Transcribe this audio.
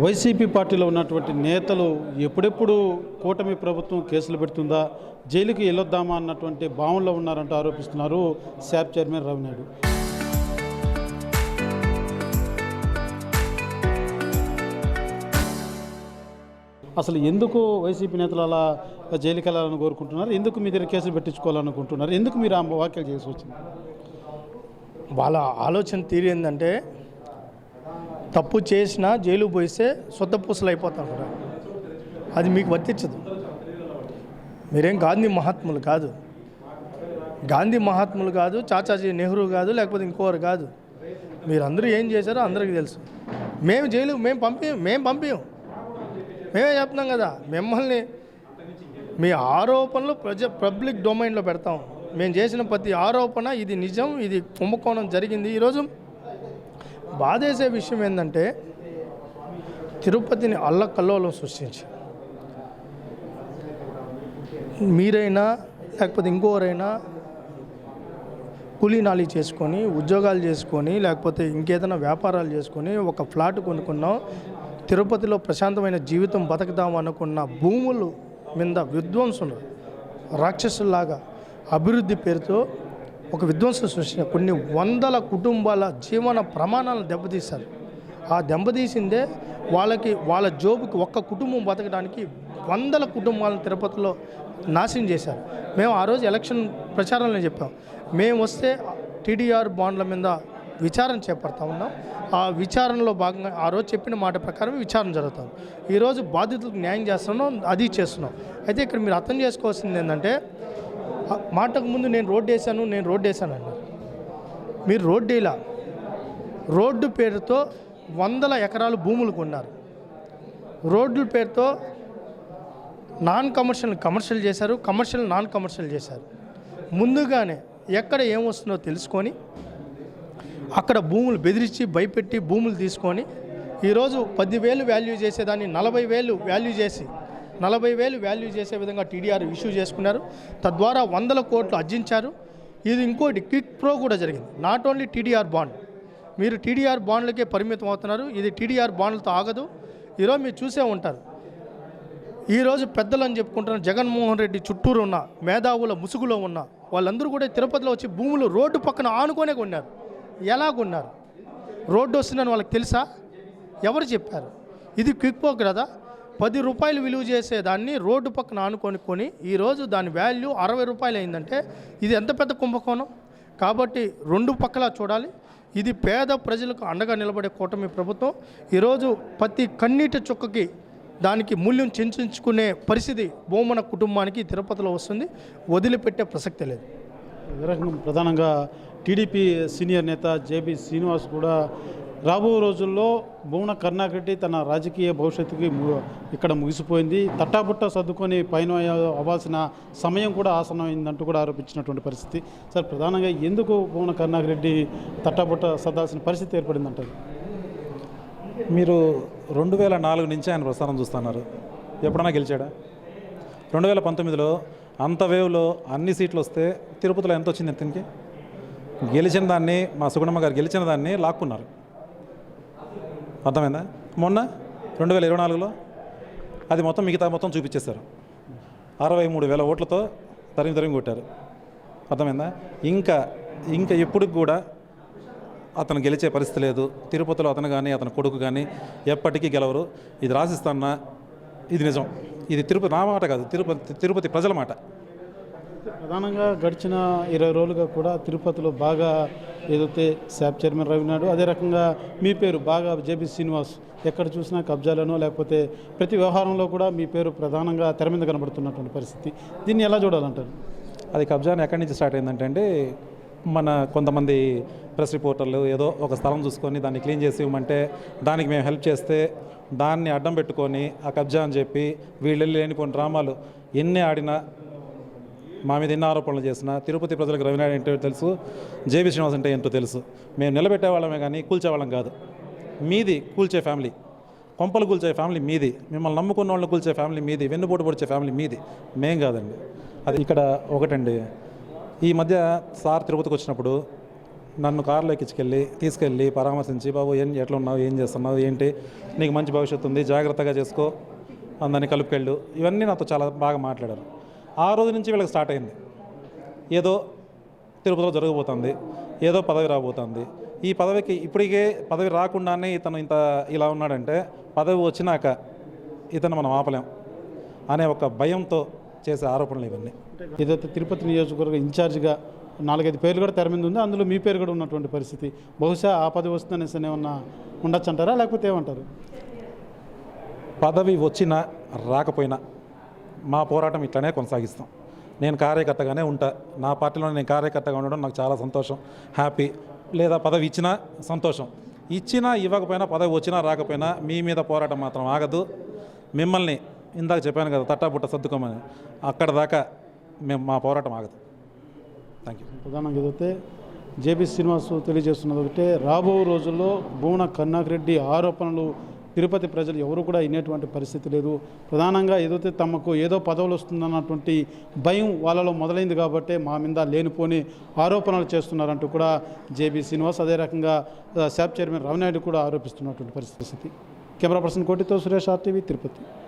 YCP పార్టీలో ఉన్నటువంటి నేతలు ఎప్పుడెప్పుడు కూటమి ప్రభుత్వం కేసులు పెడుతుందా, జైలుకి వెళ్ళొద్దామా అన్నటువంటి భావనలో ఉన్నారంటూ ఆరోపిస్తున్నారు శాప్ చైర్మన్ రవినాయుడు. అసలు ఎందుకు వైసీపీ నేతలు అలా జైలుకి వెళ్ళాలని కోరుకుంటున్నారు? ఎందుకు మీ దగ్గర కేసులు పెట్టించుకోవాలనుకుంటున్నారు? ఎందుకు మీరు ఆ వ్యాఖ్యలు చేసి వచ్చింది? వాళ్ళ ఆలోచన తీరు ఏంటంటే, తప్పు చేసినా జైలు పోయిస్తే సొద్దపూసలు అయిపోతాం కదా, అది మీకు వర్తించదు. మీరేం గాంధీ మహాత్ములు కాదు, చాచాజీ నెహ్రూ కాదు, లేకపోతే ఇంకోరు కాదు. మీరందరూ ఏం చేశారో అందరికీ తెలుసు. మేము జైలు మేము పంపించాం, మేమే చెప్తున్నాం కదా. మిమ్మల్ని మీ ఆరోపణలు పబ్లిక్ డొమైన్లో పెడతాం. మేము చేసిన ప్రతి ఆరోపణ ఇది నిజం, ఇది కుంభకోణం జరిగింది. ఈరోజు బాధేసే విషయం ఏంటంటే, తిరుపతిని అల్లకల్లోలం సృష్టించి మీరైనా లేకపోతే ఇంకోరైనా కూలీనాలి చేసుకొని, ఉద్యోగాలు చేసుకొని, లేకపోతే ఇంకేదైనా వ్యాపారాలు చేసుకొని ఒక ఫ్లాట్ కొనుక్కున్నాం, తిరుపతిలో ప్రశాంతమైన జీవితం బతకదాం అనుకున్న భూములు మీద విధ్వంసులు రాక్షసుల్లాగా అభివృద్ధి పేరుతో ఒక విధ్వంసం సృష్టించిన కొన్ని వందల కుటుంబాల జీవన ప్రమాణాలను దెబ్బతీశారు. ఆ దెబ్బతీసిందే వాళ్ళ జోబుకి ఒక్క కుటుంబం బతకడానికి వందల కుటుంబాలను తిరుపతిలో నాశనం చేశారు. మేము ఆ రోజు ఎలక్షన్ ప్రచారంలో చెప్పాం, మేము వస్తే టీడీఆర్ బాండ్ల మీద విచారణ చేపడతా ఉన్నాం. ఆ విచారణలో భాగంగా ఆ రోజు చెప్పిన మాట ప్రకారం విచారణ జరుగుతుంది. ఈరోజు బాధితులకు న్యాయం చేస్తున్నాం, అది చేస్తున్నాం. అయితే ఇక్కడ మీరు అర్థం చేసుకోవాల్సింది ఏంటంటే, మాటకు ముందు నేను రోడ్డు వేసాను అన్నారు. మీరు రోడ్డు ఇలా రోడ్డు పేరుతో వందల ఎకరాలు భూములు కొన్నారు. రోడ్ల పేరుతో కమర్షియల్ చేశారు, నాన్ కమర్షియల్ చేశారు. ముందుగానే ఎక్కడ ఏమొస్తుందో తెలుసుకొని అక్కడ భూములు బెదిరించి భయపెట్టి భూములు తీసుకొని ఈరోజు 10,000 వాల్యూ చేసేదాన్ని 40,000 వాల్యూ చేసే విధంగా టీడీఆర్ ఇష్యూ చేసుకున్నారు. తద్వారా 100 కోట్లు అర్జించారు. ఇది ఇంకోటి క్విక్ ప్రో కూడా జరిగింది. నాట్ ఓన్లీ టీడీఆర్ బాండ్, మీరు టీడీఆర్ బాండ్లకే పరిమితం అవుతున్నారు. ఇది టీడీఆర్ బాండ్లతో ఆగదు. ఈరోజు మీరు చూసే ఉంటారు, ఈరోజు పెద్దలు అని చెప్పుకుంటున్న జగన్మోహన్ రెడ్డి చుట్టూరు ఉన్న మేధావుల ముసుగులో ఉన్న వాళ్ళందరూ కూడా తిరుపతిలో వచ్చి భూములు రోడ్డు పక్కన ఆనుకొనే కొన్నారు. ఎలా కొన్నారు? రోడ్డు వస్తుందని వాళ్ళకి తెలుసా? ఎవరు చెప్పారు? ఇది క్విక్ పోక్ కదా. 10 రూపాయలు విలువ చేసేదాన్ని రోడ్డు పక్కన ఆనుకొని ఈరోజు దాని వాల్యూ 60 రూపాయలు అయిందంటే ఇది ఎంత పెద్ద కుంభకోణం. కాబట్టి రెండు పక్కలా చూడాలి. ఇది పేద ప్రజలకు అండగా నిలబడే కూటమి ప్రభుత్వం. ఈరోజు ప్రతి కన్నీటి చుక్కకి దానికి మూల్యం చెల్లించుకునే పరిస్థితి బొమ్మన కుటుంబానికి తిరుపతిలో వస్తుంది. వదిలిపెట్టే ప్రసక్తే లేదు. ప్రధానంగా టీడీపీ సీనియర్ నేత జేబీ శ్రీనివాస్ కూడా రాబో రోజుల్లో భువన కరుణాకర్ రెడ్డి తన రాజకీయ భవిష్యత్తుకి ఇక్కడ ముగిసిపోయింది, తట్టాబుట్ట సర్దుకొని పైన అవ్వాల్సిన సమయం కూడా ఆసన్నమైందంటూ కూడా ఆరోపించినటువంటి పరిస్థితి. సార్, ప్రధానంగా ఎందుకు భువన కరుణాకర్ రెడ్డి తట్టాబుట్ట సర్దాల్సిన పరిస్థితి ఏర్పడిందంటారు? మీరు 2004 నుంచి ఆయన ప్రస్థానం చూస్తున్నారు. ఎప్పుడన్నా గెలిచాడా? 2019లో అంత వేవ్లో అన్ని సీట్లు వస్తే తిరుపతిలో ఎంత వచ్చింది? ఎంతకి గెలిచిన దాన్ని, మా సుగుణమ్మ గారు గెలిచిన దాన్ని లాక్కున్నారు. అర్థమైందా? మొన్న 2024లో అది మిగతా మొత్తం చూపించేశారు. 63,000 ఓట్లతో తరిమి కొట్టారు. అర్థమైందా? ఇంకా ఎప్పుడు కూడా అతను గెలిచే పరిస్థితి లేదు. తిరుపతిలో అతను కానీ అతని కొడుకు కానీ ఎప్పటికీ గెలవరు. ఇది రాసిస్తాన్న, ఇది నిజం. ఇది తిరుపతి నా మాట కాదు, తిరుపతి ప్రజల మాట. ప్రధానంగా గడిచిన 20 రోజులుగా కూడా తిరుపతిలో బాగా ఏదైతే శాప్ చైర్మన్ రవినాయుడు, అదే రకంగా మీ పేరు బాగా జేబీ శ్రీనివాస్, ఎక్కడ చూసినా కబ్జాలను లేకపోతే ప్రతి వ్యవహారంలో కూడా మీ పేరు ప్రధానంగా తెర మీద కనబడుతున్నటువంటి పరిస్థితి. దీన్ని ఎలా చూడాలంటారు? అది కబ్జాని ఎక్కడి నుంచి స్టార్ట్ అయిందంటే అండి, మన కొంతమంది ప్రెస్ రిపోర్టర్లు ఏదో ఒక స్థలం చూసుకొని దాన్ని క్లీన్ చేసి ఇవ్వమంటే దానికి మేము హెల్ప్ చేస్తే దాన్ని అడ్డం పెట్టుకొని ఆ కబ్జా అని చెప్పి వీళ్ళు లేనిపోయిన డ్రామాలు ఎన్ని ఆడినా, మా మీద ఎన్ని ఆరోపణలు చేసినా తిరుపతి ప్రజలకు రవినాయుడు ఏంటో తెలుసు, జేబీ శ్రీనివాస్ అంటే ఏంటో తెలుసు. మేము నిలబెట్టేవాళ్ళమే కానీ కూల్చేవాళ్ళం కాదు. మీది కూల్చే ఫ్యామిలీ, కొంపలు కూల్చే ఫ్యామిలీ మీది, మిమ్మల్ని నమ్ముకున్న వాళ్ళని కూల్చే ఫ్యామిలీ మీది, వెన్నుపోటు పొడిచే ఫ్యామిలీ మీది, మేం కాదండి. అది ఇక్కడ ఒకటండి, ఈ మధ్య సార్ తిరుపతికి వచ్చినప్పుడు నన్ను కారులో తీసుకెళ్ళి పరామర్శించి, బాబు ఎట్లా ఉన్నావు, ఏం చేస్తున్నావు, ఏంటి, నీకు మంచి భవిష్యత్తు ఉంది, జాగ్రత్తగా చేసుకో, అందరినీ కలుపుకెళ్ళు, ఇవన్నీ నాతో చాలా బాగా మాట్లాడారు. ఆ రోజు నుంచి వీళ్ళకి స్టార్ట్ అయింది. ఏదో తిరుపతిలో జరగబోతుంది, ఏదో పదవి రాబోతుంది. ఈ పదవికి ఇప్పటికే పదవి రాకుండానే ఇతను ఇలా ఉన్నాడంటే పదవి వచ్చినాక ఇతను మనం ఆపలేం అనే ఒక భయంతో చేసే ఆరోపణలు ఇవన్నీ. ఏదైతే తిరుపతి నియోజకవర్గ ఇన్ఛార్జిగా 4-5 పేర్లు కూడా తెర మీద ఉంది, అందులో మీ పేరు కూడా ఉన్నటువంటి పరిస్థితి. బహుశా ఆ పదవి వస్తుందనేసి ఏమన్నా ఉండొచ్చు అంటారా, లేకపోతే ఏమంటారు? పదవి వచ్చినా రాకపోయినా మా పోరాటం ఇట్లనే కొనసాగిస్తాం. నేను కార్యకర్తగానే ఉంటా. నా పార్టీలో నేను కార్యకర్తగా ఉండడం నాకు చాలా సంతోషం, హ్యాపీ. లేదా పదవి ఇచ్చినా సంతోషం, ఇచ్చినా ఇవ్వకపోయినా, పదవి వచ్చినా రాకపోయినా మీ మీద పోరాటం మాత్రం ఆగదు. మిమ్మల్ని ఇందాక చెప్పాను కదా, తట్టాబుట్ట సర్దుకోమని, అక్కడ దాకా మా పోరాటం ఆగదు. Thank you. ప్రధానంగా ఏదైతే జేబీ శ్రీనివాస్ తెలియజేస్తున్నది ఒకటే, రాబో రోజుల్లో భూమన కరుణాకరెడ్డి ఆరోపణలు తిరుపతి ప్రజలు ఎవరు కూడా వినేటువంటి పరిస్థితి లేదు. ప్రధానంగా ఏదైతే తమకు ఏదో పదవులు వస్తుందన్నటువంటి భయం వాళ్ళలో మొదలైంది కాబట్టి మా మీద లేనిపోని ఆరోపణలు చేస్తున్నారంటూ కూడా జేబీ శ్రీనివాస్, అదే రకంగా శాప్ చైర్మన్ రవినాయుడు కూడా ఆరోపిస్తున్నటువంటి పరిస్థితి. కెమెరా పర్సన్ కోటితో సురేష్, RTV, తిరుపతి.